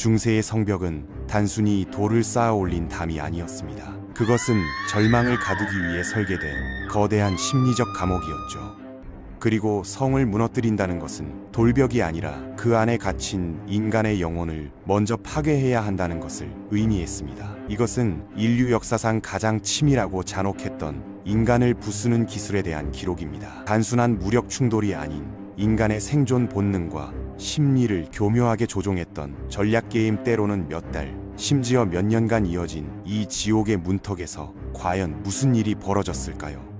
중세의 성벽은 단순히 돌을 쌓아 올린 담이 아니었습니다. 그것은 절망을 가두기 위해 설계된 거대한 심리적 감옥이었죠. 그리고 성을 무너뜨린다는 것은 돌벽이 아니라 그 안에 갇힌 인간의 영혼을 먼저 파괴해야 한다는 것을 의미했습니다. 이것은 인류 역사상 가장 치밀하고 잔혹했던 인간을 부수는 기술에 대한 기록입니다. 단순한 무력 충돌이 아닌 인간의 생존 본능과 심리를 교묘하게 조종했던 전략 게임, 때로는 몇 달, 심지어 몇 년간 이어진 이 지옥의 문턱에서 과연 무슨 일이 벌어졌을까요?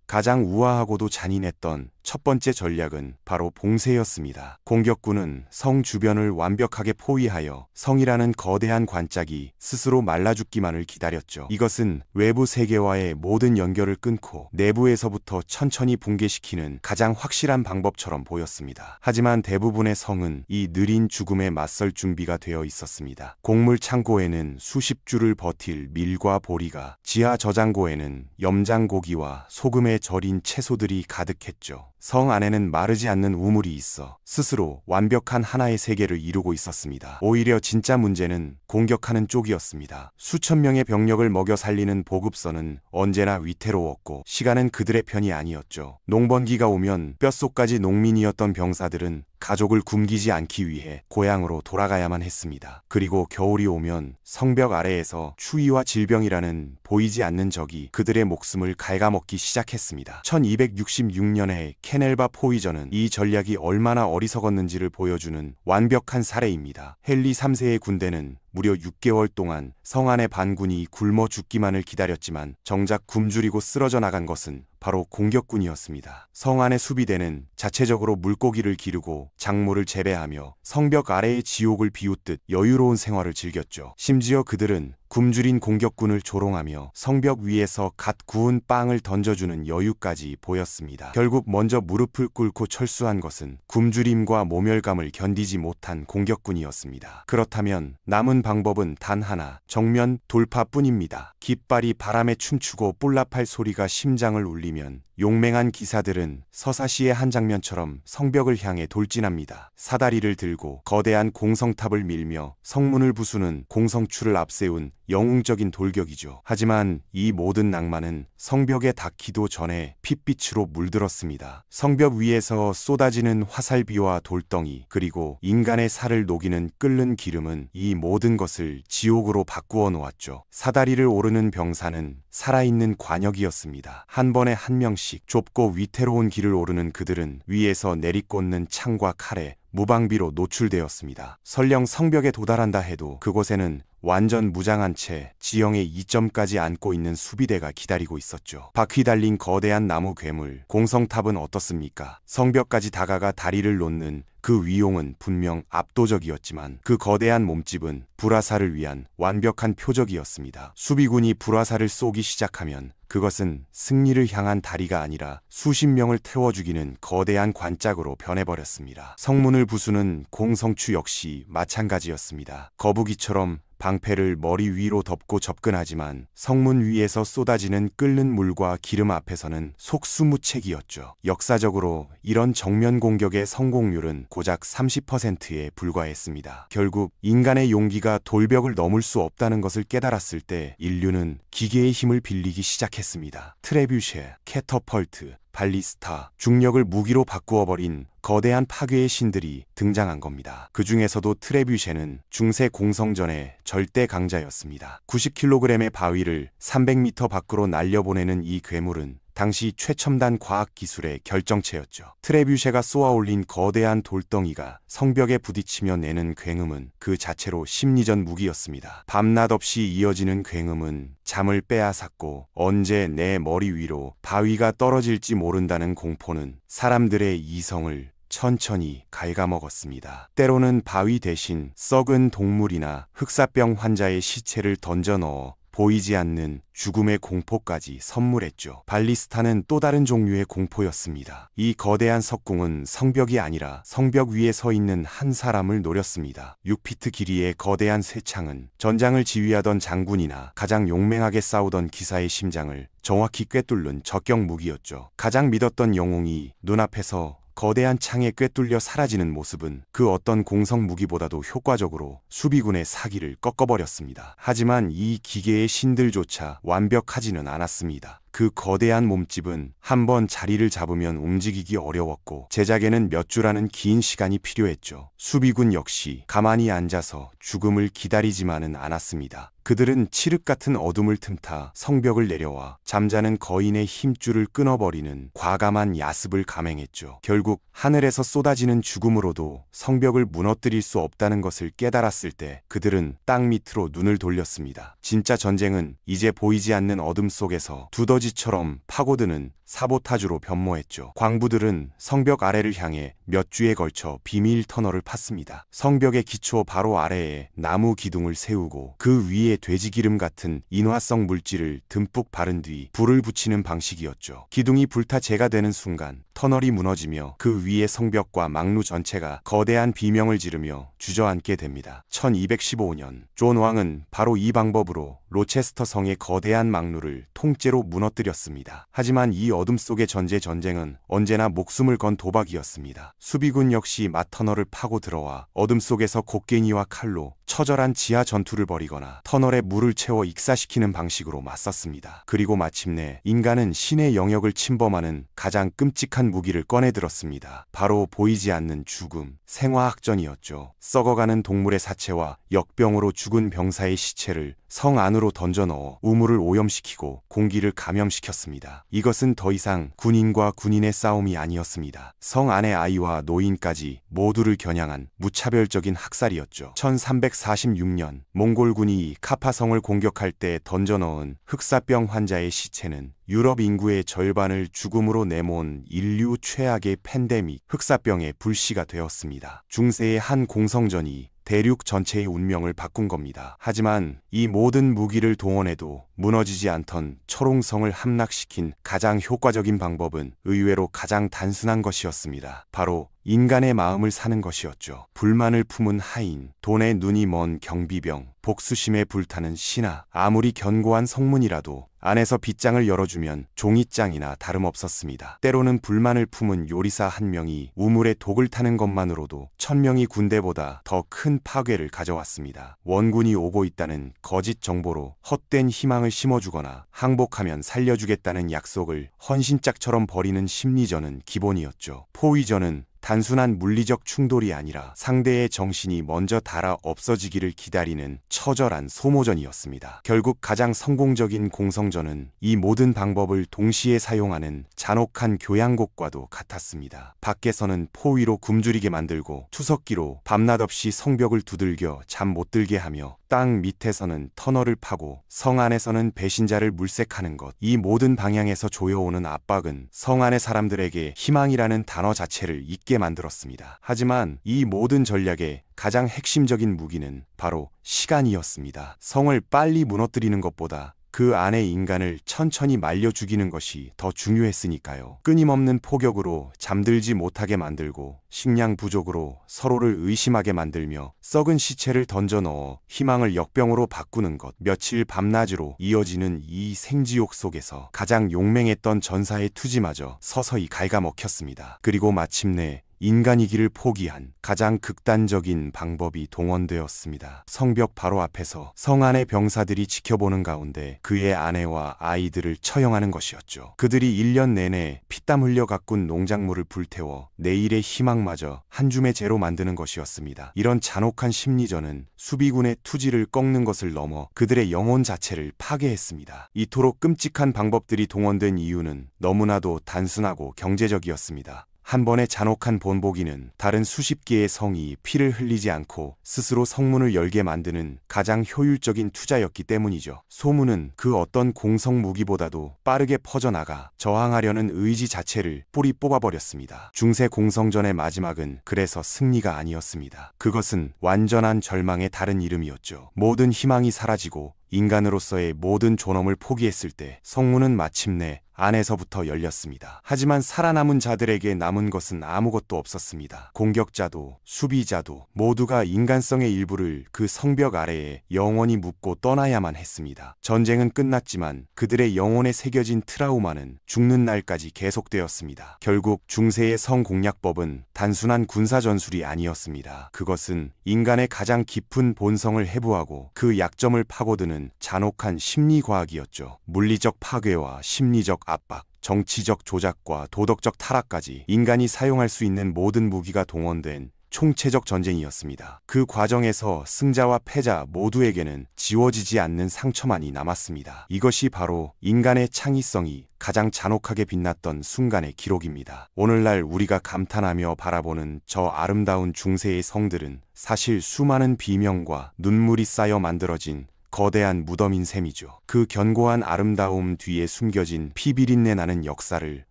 가장 우아하고도 잔인했던 첫 번째 전략은 바로 봉쇄였습니다. 공격군은 성 주변을 완벽하게 포위하여 성이라는 거대한 관짝이 스스로 말라 죽기만을 기다렸죠. 이것은 외부 세계와의 모든 연결을 끊고 내부에서부터 천천히 붕괴시키는 가장 확실한 방법처럼 보였습니다. 하지만 대부분의 성은 이 느린 죽음에 맞설 준비가 되어 있었습니다. 곡물 창고에는 수십 주를 버틸 밀과 보리가, 지하 저장고에는 염장고기와 소금에 절인 채소들이 가득했죠. 성 안에는 마르지 않는 우물이 있어 스스로 완벽한 하나의 세계를 이루고 있었습니다. 오히려 진짜 문제는 공격하는 쪽이었습니다. 수천 명의 병력을 먹여 살리는 보급선은 언제나 위태로웠고 시간은 그들의 편이 아니었죠. 농번기가 오면 뼛속까지 농민이었던 병사들은 가족을 굶기지 않기 위해 고향으로 돌아가야만 했습니다. 그리고 겨울이 오면 성벽 아래에서 추위와 질병이라는 보이지 않는 적이 그들의 목숨을 갉아먹기 시작했습니다. 1266년에 케넬바 포위전은 이 전략이 얼마나 어리석었는지를 보여주는 완벽한 사례입니다. 헨리 3세의 군대는 무려 6개월 동안 성 안의 반군이 굶어 죽기만을 기다렸지만 정작 굶주리고 쓰러져 나간 것은 바로 공격군이었습니다. 성 안의 수비대는 자체적으로 물고기를 기르고 작물을 재배하며 성벽 아래의 지옥을 비웃듯 여유로운 생활을 즐겼죠. 심지어 그들은 굶주린 공격군을 조롱하며 성벽 위에서 갓 구운 빵을 던져주는 여유까지 보였습니다. 결국 먼저 무릎을 꿇고 철수한 것은 굶주림과 모멸감을 견디지 못한 공격군이었습니다. 그렇다면 남은 방법은 단 하나, 정면 돌파뿐입니다. 깃발이 바람에 춤추고 뿔나팔 소리가 심장을 울리면 용맹한 기사들은 서사시의 한 장면처럼 성벽을 향해 돌진합니다. 사다리를 들고 거대한 공성탑을 밀며 성문을 부수는 공성추를 앞세운 영웅적인 돌격이죠. 하지만 이 모든 낭만은 성벽에 닿기도 전에 핏빛으로 물들었습니다. 성벽 위에서 쏟아지는 화살비와 돌덩이, 그리고 인간의 살을 녹이는 끓는 기름은 이 모든 것을 지옥으로 바꾸어 놓았죠. 사다리를 오르는 병사는 살아있는 관역이었습니다. 한 번에 한 명씩 좁고 위태로운 길을 오르는 그들은 위에서 내리꽂는 창과 칼에 무방비로 노출되었습니다. 설령 성벽에 도달한다 해도 그곳에는 완전 무장한 채 지형의 이점까지 안고 있는 수비대가 기다리고 있었죠. 바퀴 달린 거대한 나무 괴물, 공성탑은 어떻습니까? 성벽까지 다가가 다리를 놓는 그 위용은 분명 압도적이었지만 그 거대한 몸집은 불화살을 위한 완벽한 표적이었습니다. 수비군이 불화살을 쏘기 시작하면 그것은 승리를 향한 다리가 아니라 수십 명을 태워 죽이는 거대한 관짝으로 변해버렸습니다. 성문을 부수는 공성추 역시 마찬가지였습니다. 거북이처럼 방패를 머리 위로 덮고 접근하지만 성문 위에서 쏟아지는 끓는 물과 기름 앞에서는 속수무책이었죠. 역사적으로 이런 정면 공격의 성공률은 고작 30%에 불과했습니다. 결국 인간의 용기가 돌벽을 넘을 수 없다는 것을 깨달았을 때 인류는 기계의 힘을 빌리기 시작했습니다. 트레뷰쉐, 캐터펄트, 발리스타, 중력을 무기로 바꾸어버린 거대한 파괴의 신들이 등장한 겁니다. 그 중에서도 트레뷰쉐는 중세 공성전의 절대 강자였습니다. 90kg의 바위를 300m 밖으로 날려보내는 이 괴물은 당시 최첨단 과학기술의 결정체였죠. 트레뷰쉐가 쏘아올린 거대한 돌덩이가 성벽에 부딪히며 내는 굉음은 그 자체로 심리전 무기였습니다. 밤낮 없이 이어지는 굉음은 잠을 빼앗았고 언제 내 머리 위로 바위가 떨어질지 모른다는 공포는 사람들의 이성을 천천히 갉아먹었습니다. 때로는 바위 대신 썩은 동물이나 흑사병 환자의 시체를 던져 넣어 보이지 않는 죽음의 공포까지 선물했죠. 발리스타는 또 다른 종류의 공포였습니다. 이 거대한 석궁은 성벽이 아니라 성벽 위에 서 있는 한 사람을 노렸습니다. 6피트 길이의 거대한 쇠창은 전장을 지휘하던 장군이나 가장 용맹하게 싸우던 기사의 심장을 정확히 꿰뚫는 적격 무기였죠. 가장 믿었던 영웅이 눈앞에서 거대한 창에 꿰뚫려 사라지는 모습은 그 어떤 공성 무기보다도 효과적으로 수비군의 사기를 꺾어버렸습니다. 하지만 이 기계의 신들조차 완벽하지는 않았습니다. 그 거대한 몸집은 한번 자리를 잡으면 움직이기 어려웠고 제작에는 몇 주라는 긴 시간이 필요했죠. 수비군 역시 가만히 앉아서 죽음을 기다리지만은 않았습니다. 그들은 칠흑 같은 어둠을 틈타 성벽을 내려와 잠자는 거인의 힘줄을 끊어버리는 과감한 야습을 감행했죠. 결국 하늘에서 쏟아지는 죽음으로도 성벽을 무너뜨릴 수 없다는 것을 깨달았을 때 그들은 땅 밑으로 눈을 돌렸습니다. 진짜 전쟁은 이제 보이지 않는 어둠 속에서 두더지처럼 파고드는 사보타주로 변모했죠. 광부들은 성벽 아래를 향해 몇 주에 걸쳐 비밀 터널을 팠습니다. 성벽의 기초 바로 아래에 나무 기둥을 세우고 그 위에 돼지기름 같은 인화성 물질을 듬뿍 바른 뒤 불을 붙이는 방식이었죠. 기둥이 불타 재가 되는 순간 터널이 무너지며 그 위에 성벽과 망루 전체가 거대한 비명을 지르며 주저앉게 됩니다. 1215년 존 왕은 바로 이 방법으로 로체스터 성의 거대한 망루를 통째로 무너뜨렸습니다. 하지만 이 어둠 속의 전쟁은 언제나 목숨을 건 도박이었습니다. 수비군 역시 마터널을 파고 들어와 어둠 속에서 곡괭이와 칼로 처절한 지하 전투를 벌이거나 터널에 물을 채워 익사시키는 방식으로 맞섰습니다. 그리고 마침내 인간은 신의 영역을 침범하는 가장 끔찍한 무기를 꺼내들었습니다. 바로 보이지 않는 죽음, 생화학전이었죠. 썩어가는 동물의 사체와 역병으로 죽은 병사의 시체를 성 안으로 던져 넣어 우물을 오염시키고 공기를 감염시켰습니다. 이것은 더 이상 군인과 군인의 싸움이 아니었습니다. 성 안의 아이와 노인까지 모두를 겨냥한 무차별적인 학살이었죠. 1346년 몽골군이 카파성을 공격할 때 던져 넣은 흑사병 환자의 시체는 유럽 인구의 절반을 죽음으로 내몬 인류 최악의 팬데믹 흑사병의 불씨가 되었습니다. 중세의 한 공성전이 대륙 전체의 운명을 바꾼 겁니다. 하지만 이 모든 무기를 동원해도 무너지지 않던 초롱성을 함락시킨 가장 효과적인 방법은 의외로 가장 단순한 것이었습니다. 바로 인간의 마음을 사는 것이었죠. 불만을 품은 하인, 돈에 눈이 먼 경비병, 복수심에 불타는 신하, 아무리 견고한 성문이라도 안에서 빗장을 열어주면 종이장이나 다름없었습니다. 때로는 불만을 품은 요리사 한 명이 우물에 독을 타는 것만으로도 1000명이 군대보다 더 큰 파괴를 가져왔습니다. 원군이 오고 있다는 거짓 정보로 헛된 희망을 심어주거나 항복하면 살려주겠다는 약속을 헌신짝처럼 버리는 심리전은 기본이었죠. 포위전은 단순한 물리적 충돌이 아니라 상대의 정신이 먼저 닳아 없어지기를 기다리는 처절한 소모전이었습니다. 결국 가장 성공적인 공성전은 이 모든 방법을 동시에 사용하는 잔혹한 교양곡과도 같았습니다. 밖에서는 포위로 굶주리게 만들고 투석기로 밤낮 없이 성벽을 두들겨 잠 못 들게 하며 땅 밑에서는 터널을 파고 성 안에서는 배신자를 물색하는 것. 이 모든 방향에서 조여오는 압박은 성 안의 사람들에게 희망이라는 단어 자체를 잊게 만들었습니다. 하지만 이 모든 전략의 가장 핵심적인 무기는 바로 시간이었습니다. 성을 빨리 무너뜨리는 것보다 그 안의 인간을 천천히 말려 죽이는 것이 더 중요했으니까요. 끊임없는 포격으로 잠들지 못하게 만들고 식량 부족으로 서로를 의심하게 만들며 썩은 시체를 던져 넣어 희망을 역병으로 바꾸는 것. 며칠 밤낮으로 이어지는 이 생지옥 속에서 가장 용맹했던 전사의 투지마저 서서히 갉아먹혔습니다. 그리고 마침내 인간이기를 포기한 가장 극단적인 방법이 동원되었습니다. 성벽 바로 앞에서 성 안의 병사들이 지켜보는 가운데 그의 아내와 아이들을 처형하는 것이었죠. 그들이 1년 내내 피땀 흘려 가꾼 농작물을 불태워 내일의 희망마저 한 줌의 재로 만드는 것이었습니다. 이런 잔혹한 심리전은 수비군의 투지를 꺾는 것을 넘어 그들의 영혼 자체를 파괴했습니다. 이토록 끔찍한 방법들이 동원된 이유는 너무나도 단순하고 경제적이었습니다. 한 번의 잔혹한 본보기는 다른 수십 개의 성이 피를 흘리지 않고 스스로 성문을 열게 만드는 가장 효율적인 투자였기 때문이죠. 소문은 그 어떤 공성 무기보다도 빠르게 퍼져나가 저항하려는 의지 자체를 뿌리 뽑아버렸습니다. 중세 공성전의 마지막은 그래서 승리가 아니었습니다. 그것은 완전한 절망의 다른 이름이었죠. 모든 희망이 사라지고 인간으로서의 모든 존엄을 포기했을 때 성문은 마침내 안에서부터 열렸습니다. 하지만 살아남은 자들에게 남은 것은 아무것도 없었습니다. 공격자도 수비자도 모두가 인간성의 일부를 그 성벽 아래에 영원히 묻고 떠나야만 했습니다. 전쟁은 끝났지만 그들의 영혼에 새겨진 트라우마는 죽는 날까지 계속되었습니다. 결국 중세의 성공략법은 단순한 군사 전술이 아니었습니다. 그것은 인간의 가장 깊은 본성을 해부하고 그 약점을 파고드는 잔혹한 심리과학이었죠. 물리적 파괴와 심리적 압박, 정치적 조작과 도덕적 타락까지 인간이 사용할 수 있는 모든 무기가 동원된 총체적 전쟁이었습니다. 그 과정에서 승자와 패자 모두에게는 지워지지 않는 상처만이 남았습니다. 이것이 바로 인간의 창의성이 가장 잔혹하게 빛났던 순간의 기록입니다. 오늘날 우리가 감탄하며 바라보는 저 아름다운 중세의 성들은 사실 수많은 비명과 눈물이 쌓여 만들어진 거대한 무덤인 셈이죠. 그 견고한 아름다움 뒤에 숨겨진 피비린내 나는 역사를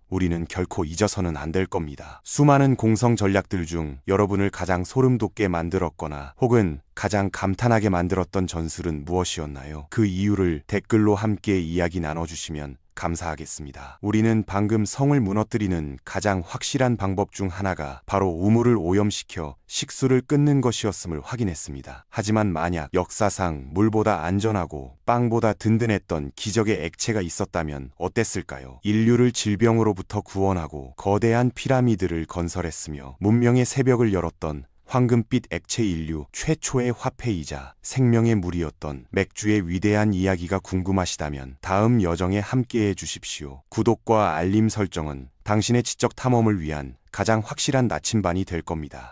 우리는 결코 잊어서는 안 될 겁니다. 수많은 공성 전략들 중 여러분을 가장 소름 돋게 만들었거나 혹은 가장 감탄하게 만들었던 전술은 무엇이었나요? 그 이유를 댓글로 함께 이야기 나눠주시면 감사하겠습니다. 우리는 방금 성을 무너뜨리는 가장 확실한 방법 중 하나가 바로 우물을 오염시켜 식수를 끊는 것이었음을 확인했습니다. 하지만 만약 역사상 물보다 안전하고 빵보다 든든했던 기적의 액체가 있었다면 어땠을까요? 인류를 질병으로부터 구원하고 거대한 피라미드를 건설했으며 문명의 새벽을 열었던 황금빛 액체 인류 최초의 화폐이자 생명의 물이었던 맥주의 위대한 이야기가 궁금하시다면 다음 여정에 함께해 주십시오. 구독과 알림 설정은 당신의 지적 탐험을 위한 가장 확실한 나침반이 될 겁니다.